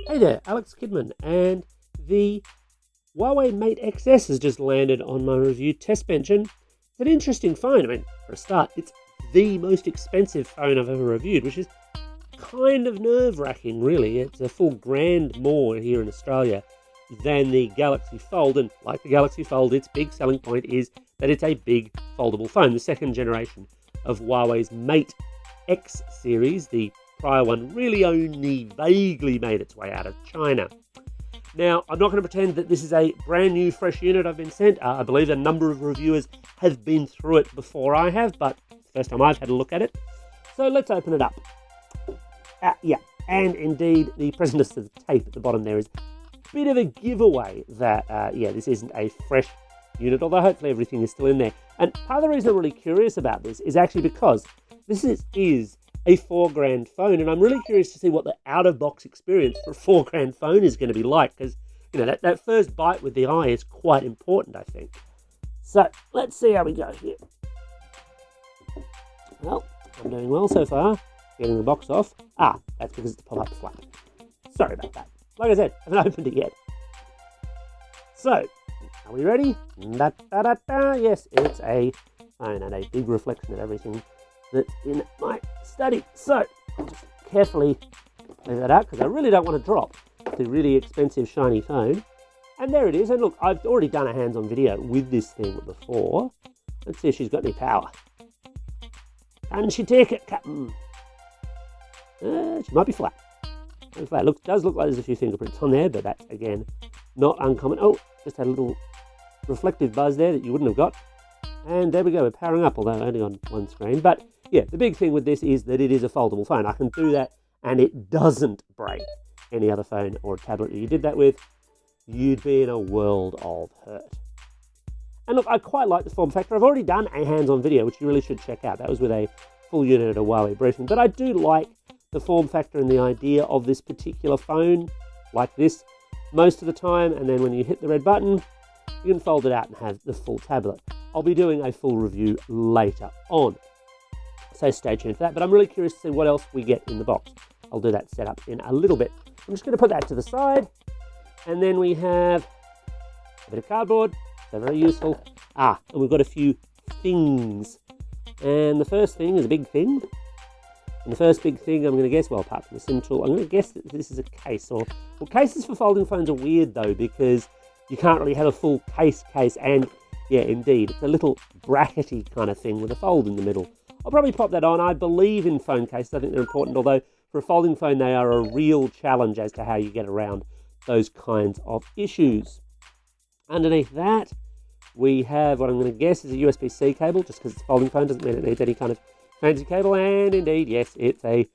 Hey there, Alex Kidman, and the Huawei Mate Xs has just landed on my review test bench, and it's an interesting phone. I mean, for a start, it's the most expensive phone I've ever reviewed, which is kind of nerve-wracking, really. It's a full grand more here in Australia than the Galaxy Fold, and like the Galaxy Fold, its big selling point is that it's a big foldable phone, the second generation of Huawei's Mate X series. The prior one really only vaguely made its way out of China. Now, I'm not going to pretend that this is a brand new, fresh unit I've been sent. I believe a number of reviewers have been through it before I have, but it's the first time I've had a look at it. So let's open it up. And indeed, the presence of the tape at the bottom there is a bit of a giveaway that, this isn't a fresh unit, although hopefully everything is still in there. And part of the reason I'm really curious about this is actually because this is a $4,000 phone, and I'm really curious to see what the out-of-box experience for a $4,000 phone is going to be like, because that first bite with the eye is quite important, I think. So let's see how we go here. Well, I'm doing well so far, getting the box off. That's because it's a pop-up flap. Sorry about that. Like I said, I haven't opened it yet. So, are we ready? Yes, it's a phone and a big reflection of everything that's in my study. So, I'll just carefully leave that out because I really don't want to drop the really expensive shiny phone. And there it is. And look, I've already done a hands-on video with this thing before. Let's see if she's got any power. Can she take it, Captain? She might be flat. Does look like there's a few fingerprints on there, but that's, again, not uncommon. Oh, just had a little reflective buzz there that you wouldn't have got. And there we go, we're powering up, although only on one screen. But yeah, the big thing with this is that it is a foldable phone. I can do that, and it doesn't break any other phone or tablet that you did that with. You'd be in a world of hurt. And look, I quite like the form factor. I've already done a hands-on video, which you really should check out. That was with a full unit at a Huawei briefing. But I do like the form factor and the idea of this particular phone, like this, most of the time. And then when you hit the red button, you can fold it out and have the full tablet. I'll be doing a full review later on, so stay tuned for that. But I'm really curious to see what else we get in the box. I'll do that setup in a little bit. I'm just going to put that to the side. And then we have a bit of cardboard. So very useful. And we've got a few things. And the first thing is a big thing. And the first big thing I'm going to guess, well, apart from the SIM tool, I'm going to guess that this is a case. Well, cases for folding phones are weird, though, because you can't really have a full case. And, yeah, indeed, it's a little brackety kind of thing with a fold in the middle. I'll probably pop that on. I believe in phone cases. I think they're important, although for a folding phone, they are a real challenge as to how you get around those kinds of issues. Underneath that, we have what I'm going to guess is a USB-C cable, just because it's a folding phone doesn't mean it needs any kind of fancy cable. And indeed, yes, it's a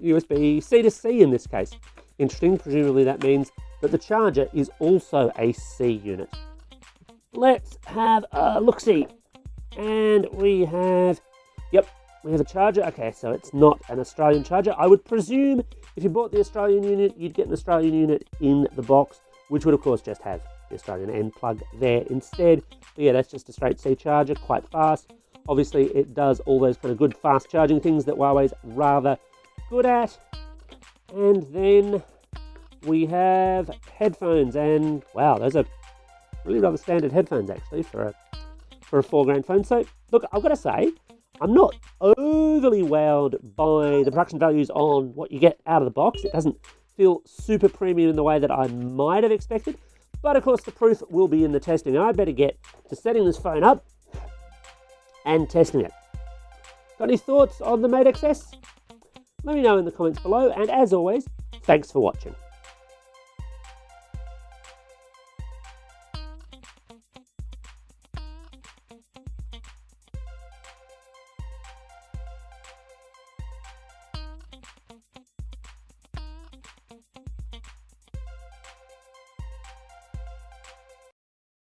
USB-C to C in this case. Interesting. Presumably that means that the charger is also a C unit. Let's have a look-see. And we have a charger. Okay, so it's not an Australian charger. I would presume if you bought the Australian unit, you'd get an Australian unit in the box, which would, of course, just have the Australian end plug there instead. But yeah, that's just a straight C charger, quite fast. Obviously, it does all those kind of good fast charging things that Huawei's rather good at. And then we have headphones, and wow, those are really rather standard headphones, actually, for a $4,000 phone. So, look, I've got to say, I'm not overly wowed by the production values on what you get out of the box. It doesn't feel super premium in the way that I might have expected. But, of course, the proof will be in the testing. And I better get to setting this phone up and testing it. Got any thoughts on the Mate Xs? Let me know in the comments below. And as always, thanks for watching.